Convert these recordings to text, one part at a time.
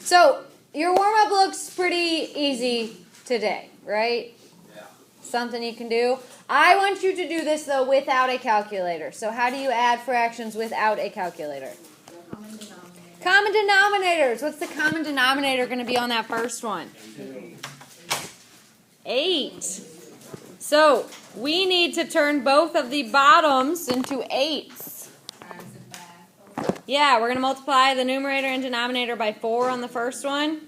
So, your warm-up looks pretty easy today, right? Yeah. Something you can do. I want you to do this, though, without a calculator. So how do you add fractions without a calculator? Common denominators. What's the common denominator going to be on that first one? 8. So we need to turn both of the bottoms into 8s. Yeah, we're going to multiply the numerator and denominator by 4 on the first one.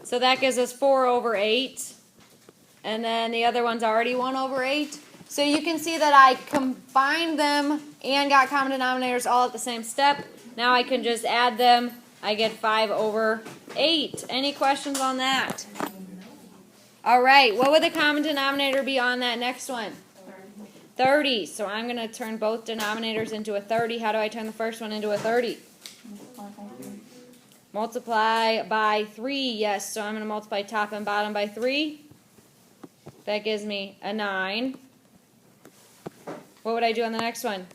So that gives us 4 over 8. And then the other one's already 1 over 8. So you can see that I combined them and got common denominators all at the same step. Now I can just add them. I get 5 over 8. Any questions on that? All right, what would the common denominator be on that next one? 30. So I'm going to turn both denominators into a 30. How do I turn the first one into a 30? Multiply by 3. Yes, so I'm going to multiply top and bottom by 3. That gives me a 9. What would I do on the next one?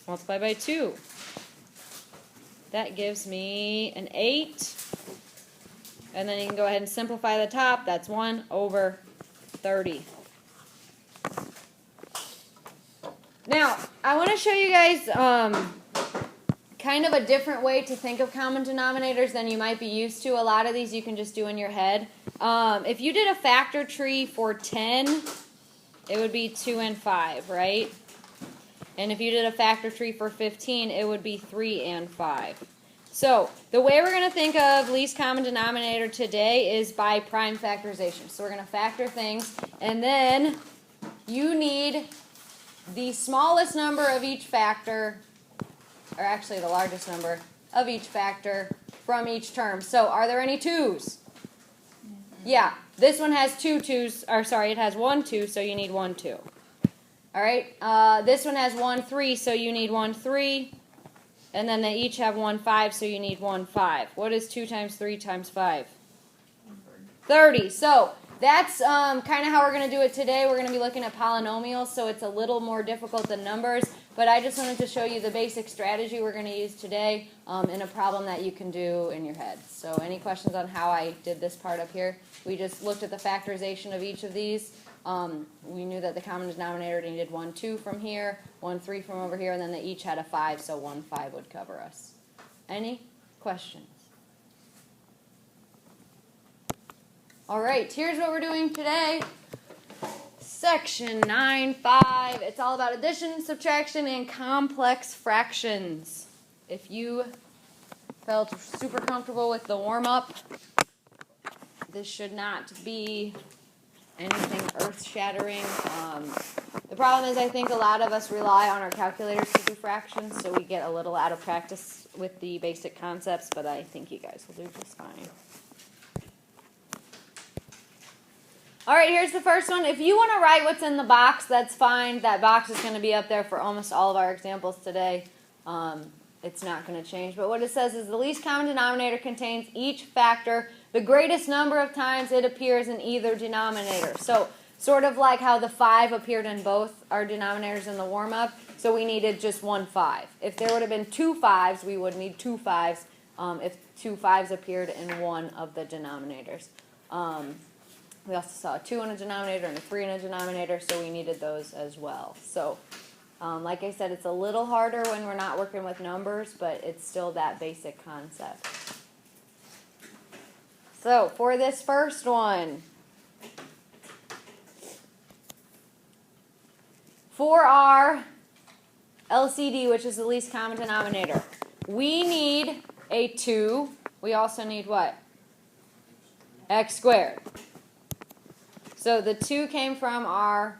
Multiply by 2. That gives me an 8. And then you can go ahead and simplify the top. That's 1 over 30. Now, I want to show you guys kind of a different way to think of common denominators than you might be used to. A lot of these you can just do in your head. If you did a factor tree for 10, it would be 2 and 5, right? And if you did a factor tree for 15, it would be 3 and 5. So the way we're going to think of least common denominator today is by prime factorization. So we're going to factor things, and then you need the smallest number of each factor, or actually the largest number of each factor from each term. So are there any 2's? Yeah, this one has 2 2's, or sorry, it has 1 2, so you need 1 2. All right, this one has 1 3, so you need 1 3. And then they each have 1 5, so you need 1 5. What is 2 times 3 times 5? 30. So that's kind of how we're going to do it today. We're going to be looking at polynomials, so it's a little more difficult than numbers. But I just wanted to show you the basic strategy we're going to use today in a problem that you can do in your head. So any questions on how I did this part up here? We just looked at the factorization of each of these. We knew that the common denominator needed 1 2 from here, 1 3 from over here, and then they each had a 5, so 1 5 would cover us. Any questions? All right, here's what we're doing today. Section 9.5. It's all about addition, subtraction, and complex fractions. If you felt super comfortable with the warm-up, this should not be anything earth-shattering. The problem is I think a lot of us rely on our calculators to do fractions, so we get a little out of practice with the basic concepts, but I think you guys will do just fine. All right, here's the first one. If you want to write what's in the box, that's fine. That box is going to be up there for almost all of our examples today. It's not going to change. But what it says is the least common denominator contains each factor the greatest number of times it appears in either denominator. So sort of like how the 5 appeared in both our denominators in the warm-up, so we needed just 1 5. If there would have been 2 5s, we would need 2 5s if 2 5s appeared in one of the denominators. We also saw a 2 in a denominator and a 3 in a denominator, so we needed those as well. So like I said, it's a little harder when we're not working with numbers, but it's still that basic concept. So for this first one, for our LCD, which is the least common denominator, we need a 2. We also need what? X squared. So the 2 came from our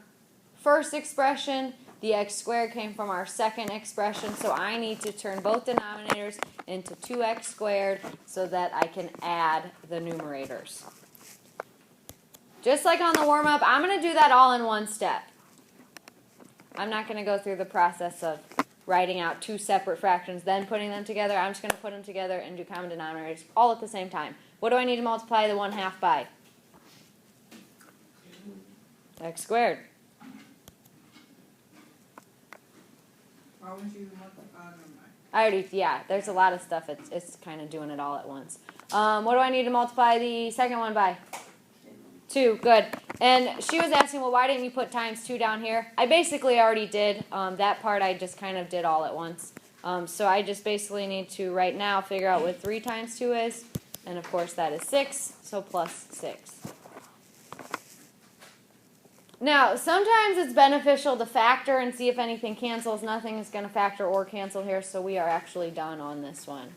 first expression. The x squared came from our second expression. So I need to turn both denominators into 2x squared so that I can add the numerators. Just like on the warm-up, I'm going to do that all in one step. I'm not going to go through the process of writing out 2 separate fractions, then putting them together. I'm just going to put them together and do common denominators all at the same time. What do I need to multiply the 1/2 by? X squared. Why would you multiply them by? Yeah, there's a lot of stuff. It's kind of doing it all at once. What do I need to multiply the second one by? 2, good. And she was asking, well, why didn't you put times 2 down here? I basically already did. That part I just kind of did all at once. So I just basically need to, right now, figure out what 3 times 2 is. And, of course, that is 6, so plus 6. Now, sometimes it's beneficial to factor and see if anything cancels. Nothing is going to factor or cancel here, so we are actually done on this one.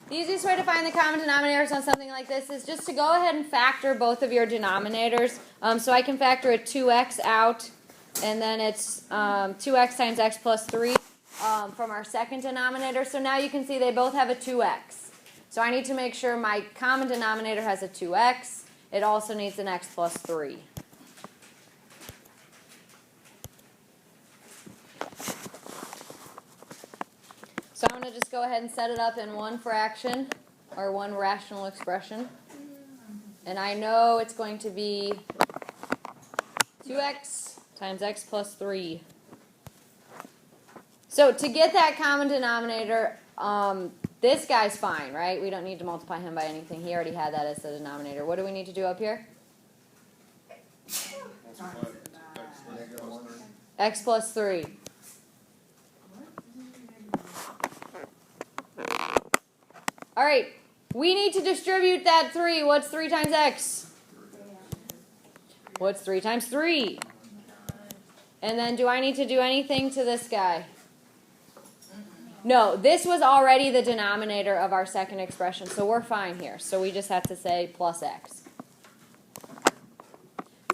The easiest way to find the common denominators on something like this is just to go ahead and factor both of your denominators. So I can factor a 2x out, and then it's 2x times x plus 3 from our second denominator. So now you can see they both have a 2x. So I need to make sure my common denominator has a 2x. It also needs an x plus 3. So I'm going to just go ahead and set it up in one fraction, or one rational expression. And I know it's going to be 2x times x plus 3. So to get that common denominator, this guy's fine, right? We don't need to multiply him by anything. He already had that as the denominator. What do we need to do up here? X plus 3. All right, we need to distribute that 3. What's 3 times x? What's 3 times 3? And then do I need to do anything to this guy? No, this was already the denominator of our second expression, so we're fine here. So we just have to say plus x.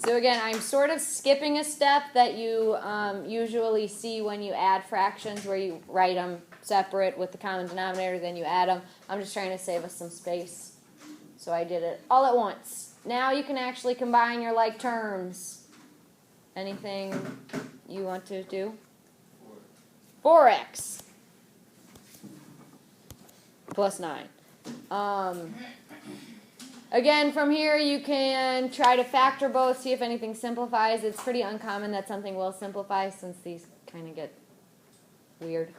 So again, I'm sort of skipping a step that you usually see when you add fractions, where you write them separate with the common denominator, then you add them. I'm just trying to save us some space. So I did it all at once. Now you can actually combine your like terms. Anything you want to do? 4x plus 9. Again, from here you can try to factor both, see if anything simplifies. It's pretty uncommon that something will simplify since these kind of get weird.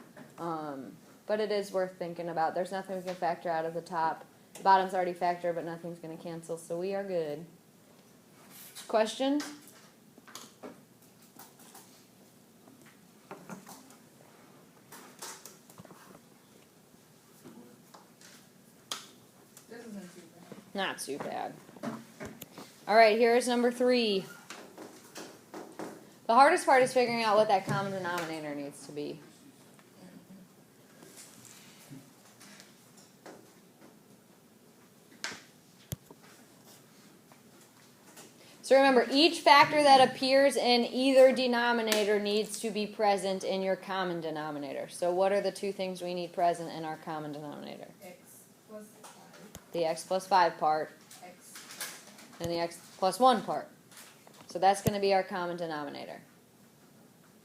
But it is worth thinking about. There's nothing we can factor out of the top. The bottom's already factored, but nothing's going to cancel, so we are good. Questions? Not too bad. All right, here's number 3. The hardest part is figuring out what that common denominator needs to be. So remember, each factor that appears in either denominator needs to be present in your common denominator. So what are the 2 things we need present in our common denominator? X plus 5. The x plus 5 part, X. and the x plus 1 part. So that's going to be our common denominator.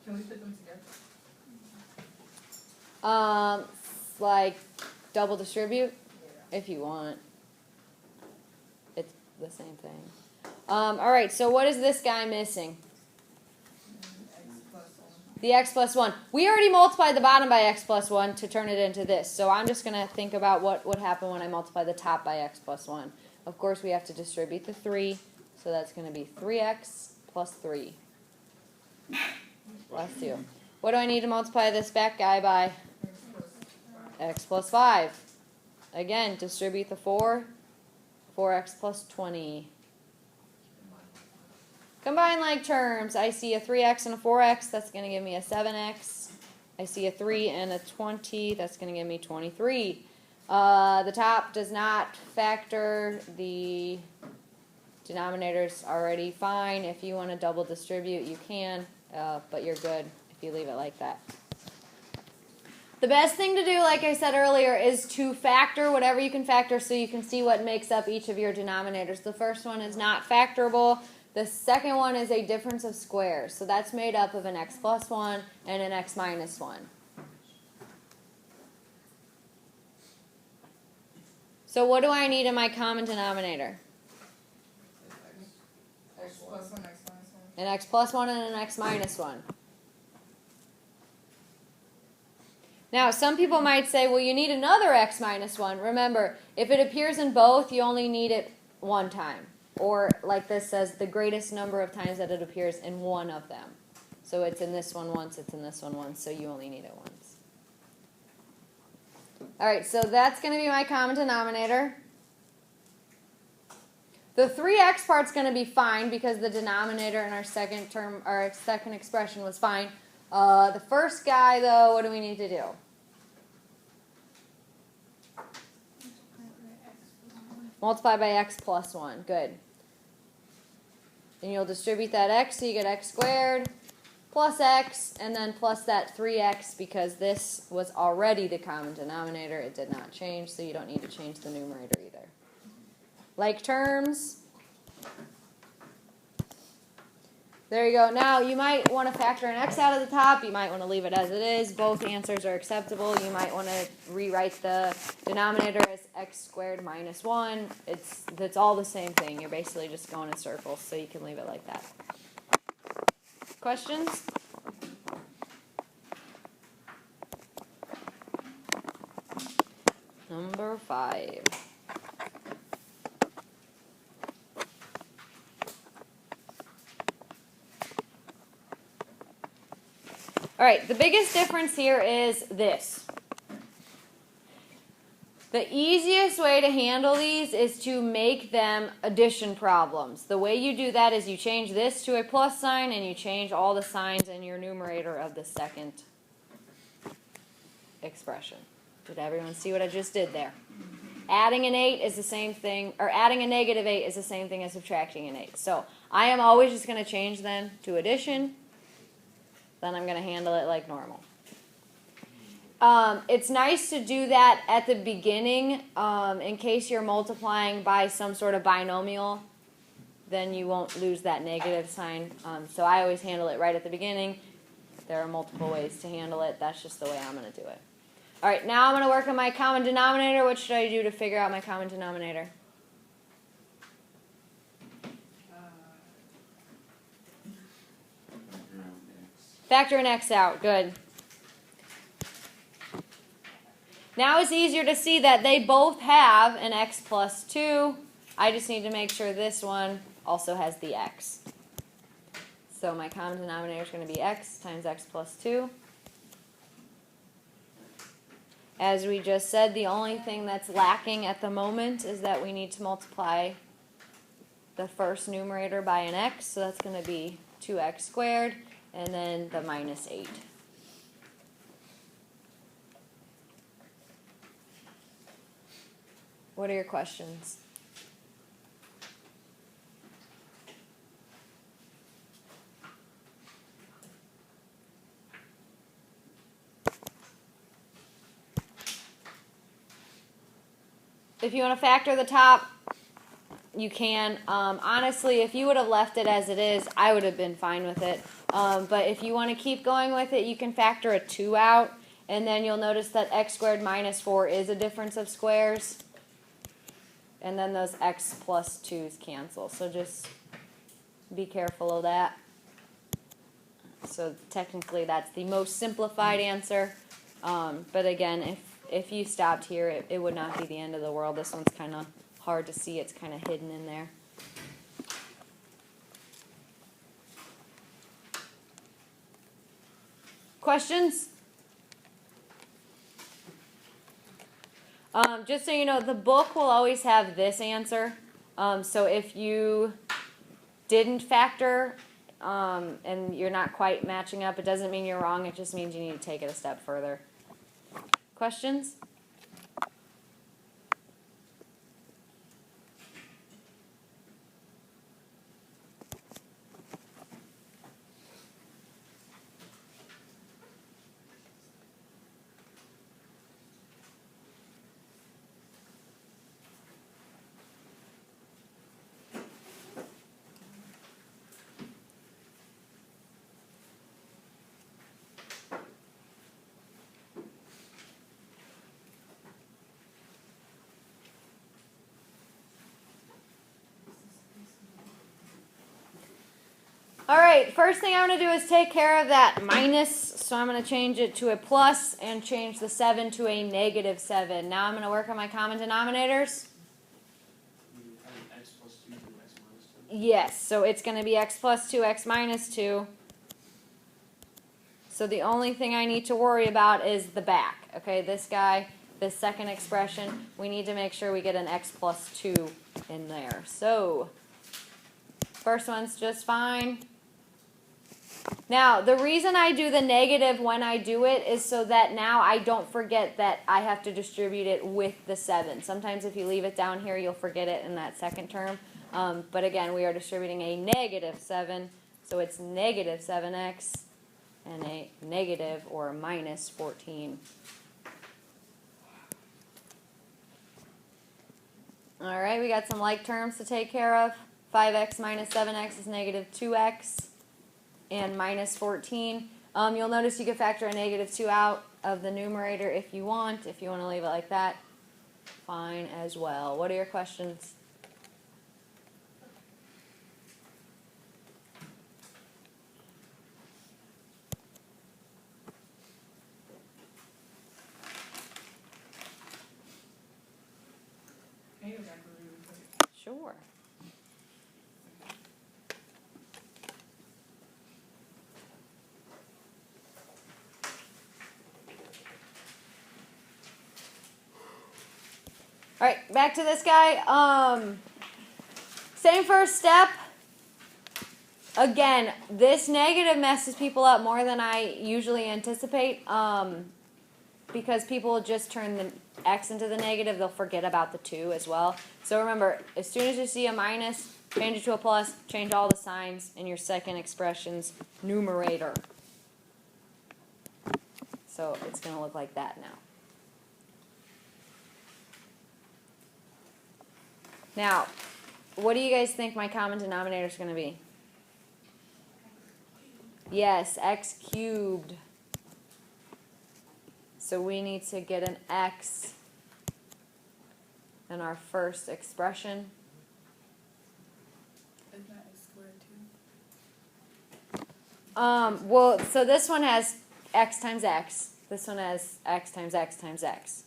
Can we put them together? Like double distribute, Yeah. if you want. It's the same thing. All right, so what is this guy missing? X plus 1. The x plus 1. We already multiplied the bottom by x plus 1 to turn it into this. So I'm just going to think about what would happen when I multiply the top by x plus 1. Of course, we have to distribute the 3. So that's going to be 3x plus 3. Plus 2. What do I need to multiply this back guy by? X plus 5. Again, distribute the 4. 4x plus 20. Combine like terms. I see a 3x and a 4x. That's going to give me a 7x. I see a 3 and a 20. That's going to give me 23. The top does not factor. The denominator's already fine. If you want to double distribute, you can, but you're good if you leave it like that. The best thing to do, like I said earlier, is to factor whatever you can factor so you can see what makes up each of your denominators. The first one is not factorable. The second one is a difference of squares. So that's made up of an x plus 1 and an x minus 1. So what do I need in my common denominator? X plus 1, X minus 1. An x plus 1 and an x minus 1. Now, some people might say, well, you need another x minus 1. Remember, if it appears in both, you only need it one time. Or, like this says, the greatest number of times that it appears in one of them. So it's in this one once, it's in this one once, so you only need it once. All right, so that's going to be my common denominator. The 3x part's going to be fine because the denominator in our second term, our second expression was fine. The first guy, though, what do we need to do? Multiply by x plus 1. Good. And you'll distribute that x, so you get x squared plus x, and then plus that 3x because this was already the common denominator. It did not change, so you don't need to change the numerator either. Like terms. There you go. Now, you might want to factor an x out of the top. You might want to leave it as it is. Both answers are acceptable. You might want to rewrite the denominator as x squared minus 1. It's all the same thing. You're basically just going in circles, so you can leave it like that. Questions? Number 5. All right, the biggest difference here is this. The easiest way to handle these is to make them addition problems. The way you do that is you change this to a plus sign and you change all the signs in your numerator of the second expression. Did everyone see what I just did there? Adding an 8 is the same thing, or adding a negative 8 is the same thing as subtracting an 8. So I am always just going to change them to addition. Then I'm going to handle it like normal. It's nice to do that at the beginning in case you're multiplying by some sort of binomial. Then you won't lose that negative sign. So I always handle it right at the beginning. There are multiple ways to handle it. That's just the way I'm going to do it. All right, now I'm going to work on my common denominator. What should I do to figure out my common denominator? Factor an x out. Good. Now it's easier to see that they both have an x plus 2. I just need to make sure this one also has the x. So my common denominator is going to be x times x plus 2. As we just said, the only thing that's lacking at the moment is that we need to multiply the first numerator by an x. So that's going to be 2x squared. And then the minus 8. What are your questions? If you want to factor the top, you can. Honestly, if you would have left it as it is, I would have been fine with it. But if you want to keep going with it, you can factor a 2 out, and then you'll notice that x squared minus 4 is a difference of squares. And then those x plus 2's cancel. So just be careful of that. So technically that's the most simplified answer. But again, if you stopped here, it would not be the end of the world. This one's kind of hard to see. It's kind of hidden in there. Questions? Just so you know, the book will always have this answer. So if you didn't factor and you're not quite matching up, it doesn't mean you're wrong. It just means you need to take it a step further. Questions? All right, first thing I'm going to do is take care of that minus. So I'm going to change it to a plus and change the 7 to a negative 7. Now I'm going to work on my common denominators. X plus 2 to x minus 2. Yes, so it's going to be x plus 2, x minus 2. So the only thing I need to worry about is the back. Okay, this guy, this second expression, we need to make sure we get an x plus 2 in there. So first one's just fine. Now, the reason I do the negative when I do it is so that now I don't forget that I have to distribute it with the 7. Sometimes if you leave it down here, you'll forget it in that second term. But again, we are distributing a negative 7, so it's negative 7x and a negative or minus 14. All right, we got some like terms to take care of. 5x minus 7x is negative 2x. And minus 14. You'll notice you can factor a negative 2 out of the numerator if you want. If you want to leave it like that, fine as well. What are your questions? Can you go back really quick? Sure. All right, back to this guy. Same first step. Again, this negative messes people up more than I usually anticipate because people will just turn the x into the negative. They'll forget about the 2 as well. So remember, as soon as you see a minus, change it to a plus, change all the signs in your second expression's numerator. So it's going to look like that now. Now, what do you guys think my common denominator is going to be? Yes, x cubed. So we need to get an x in our first expression. Isn't that x squared too? Well, so this one has x times x. This one has x times x times x.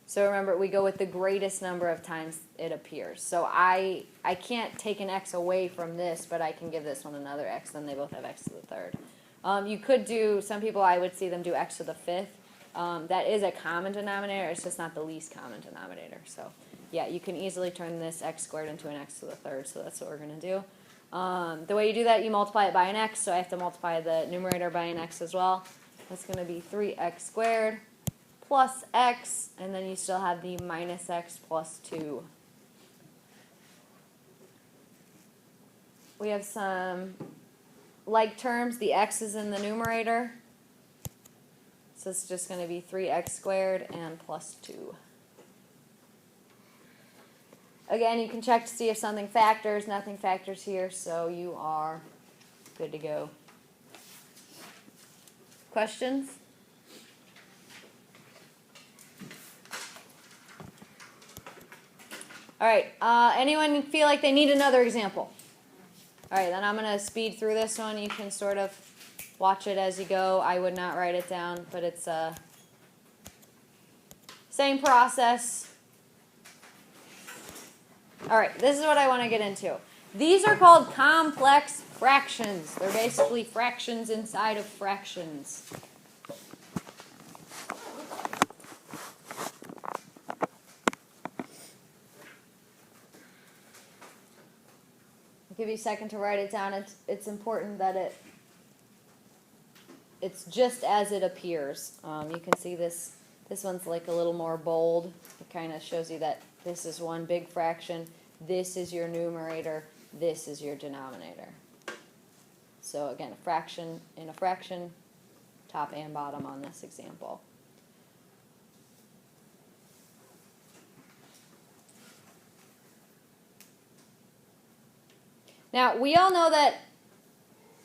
So remember, we go with the greatest number of times it appears. So I can't take an x away from this, but I can give this one another x, then they both have x to the third. You could do, some people I would see them do x to the fifth. That is a common denominator, it's just not the least common denominator. So yeah, you can easily turn this x squared into an x to the third, so that's what we're going to do. The way you do that, you multiply it by an x, so I have to multiply the numerator by an x as well. That's going to be 3x squared plus x, and then you still have the minus x plus 2. We have some like terms. The x is in the numerator, so it's just going to be 3x squared and plus 2. Again, you can check to see if something factors. Nothing factors here, so you are good to go. Questions? All right, anyone feel like they need another example? All right, then I'm going to speed through this one. You can sort of watch it as you go. I would not write it down, but it's same process. All right, this is what I want to get into. These are called complex fractions. They're basically fractions inside of fractions. Give you a second to write it down. It's important that it's just as it appears. You can see this one's like a little more bold. It kind of shows you that this is one big fraction. This is your numerator. This is your denominator. So again, a fraction in a fraction, top and bottom on this example. Now, we all know that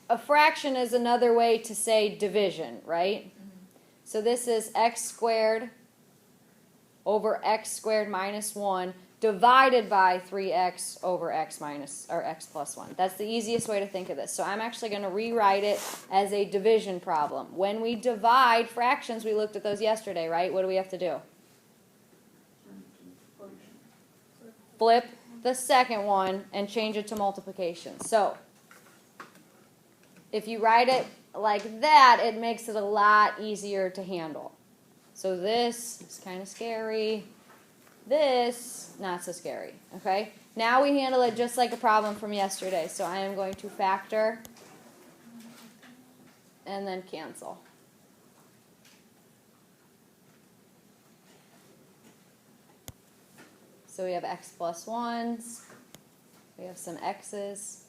a fraction is another way to say division, right? Mm-hmm. So this is x squared over x squared minus 1 divided by 3x over x minus, or x plus 1. That's the easiest way to think of this. So I'm actually going to rewrite it as a division problem. When we divide fractions, we looked at those yesterday, right? What do we have to do? Flip the second one and change it to multiplication. So if you write it like that, it makes it a lot easier to handle. So this is kind of scary. This, not so scary, okay? Now we handle it just like a problem from yesterday. So I am going to factor and then cancel. So we have x plus 1s. We have some x's.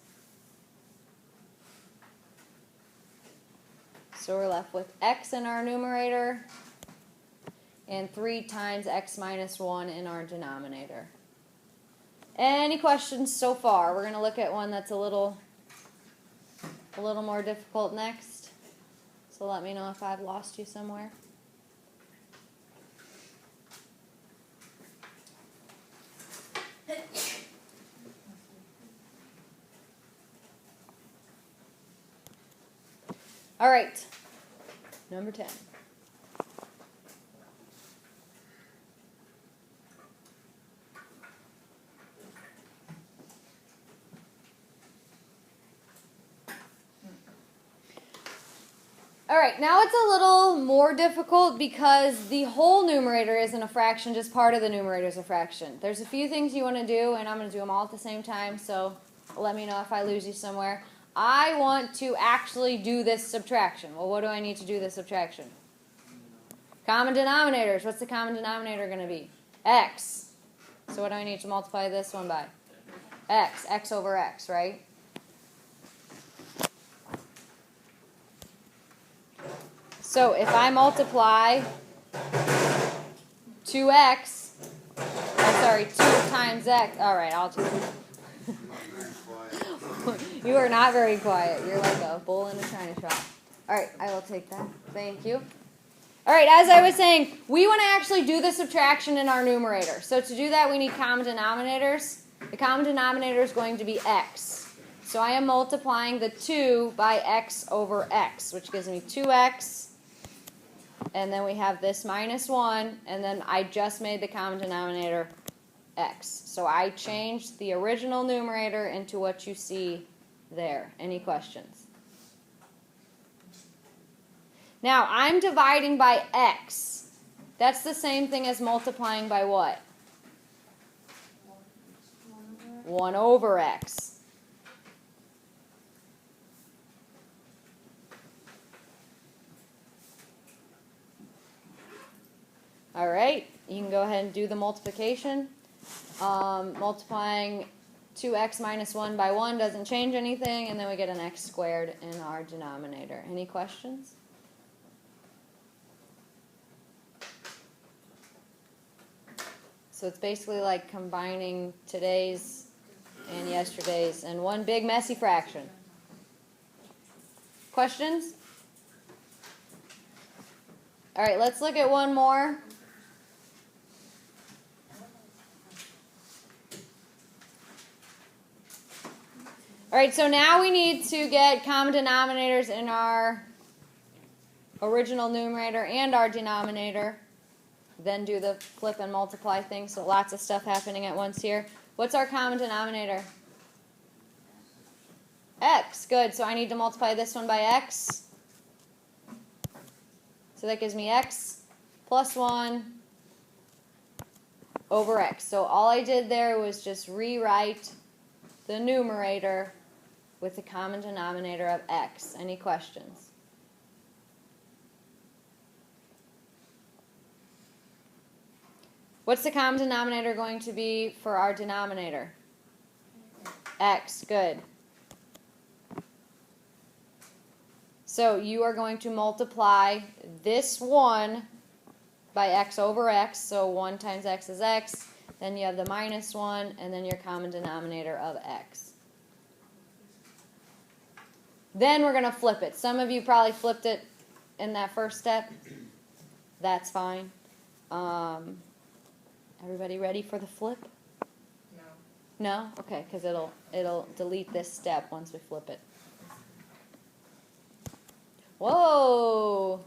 So we're left with x in our numerator and 3 times x minus 1 in our denominator. Any questions so far? We're going to look at one that's a little more difficult next. So let me know if I've lost you somewhere. All right, number 10. All right, now it's a little more difficult because the whole numerator isn't a fraction, just part of the numerator is a fraction. There's a few things you want to do, and I'm going to do them all at the same time, so let me know if I lose you somewhere. I want to actually do this subtraction. Well, what do I need to do this subtraction? Common denominators. What's the common denominator going to be? X. So what do I need to multiply this one by? X. X over x, right? So if I multiply 2x, 2 times x, all right, I'll just... You are not very quiet. You're like a bull in a china shop. All right, I will take that. Thank you. All right, as I was saying, we want to actually do the subtraction in our numerator. So to do that, we need common denominators. The common denominator is going to be x. So I am multiplying the 2 by x over x, which gives me 2x. And then we have this minus 1, and then I just made the common denominator x. So I changed the original numerator into what you see there. Any questions? Now, I'm dividing by x. That's the same thing as multiplying by what? 1 over x. All right, you can go ahead and do the multiplication. Multiplying 2x minus 1 by 1 doesn't change anything, and then we get an x squared in our denominator. Any questions? So it's basically like combining today's and yesterday's in one big messy fraction. Questions? All right, let's look at one more. All right, so now we need to get common denominators in our original numerator and our denominator. Then do the flip and multiply thing, so lots of stuff happening at once here. What's our common denominator? X. Good, so I need to multiply this one by x. So that gives me x plus 1 over x. So all I did there was just rewrite the numerator with the common denominator of x. Any questions? What's the common denominator going to be for our denominator? X. Good. So you are going to multiply this 1 by x over x. So 1 times x is x. Then you have the minus 1, and then your common denominator of x. Then we're going to flip it. Some of you probably flipped it in that first step. That's fine. Everybody ready for the flip? No? Okay, because it'll delete this step once we flip it. Whoa!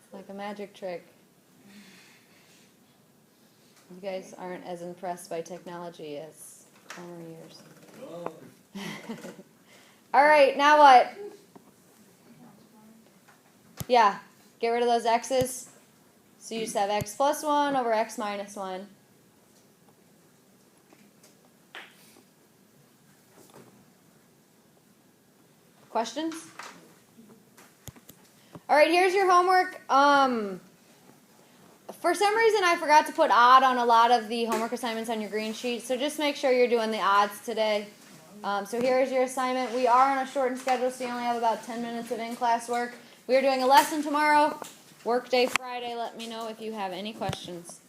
It's like a magic trick. You guys aren't as impressed by technology as former years. All right, now what? Yeah, get rid of those x's. So you just have x plus 1 over x minus 1. Questions? All right, here's your homework. For some reason, I forgot to put odd on a lot of the homework assignments on your green sheet, so just make sure you're doing the odds today. So here's your assignment. We are on a shortened schedule, so you only have about 10 minutes of in-class work. We are doing a lesson tomorrow, work day Friday. Let me know if you have any questions.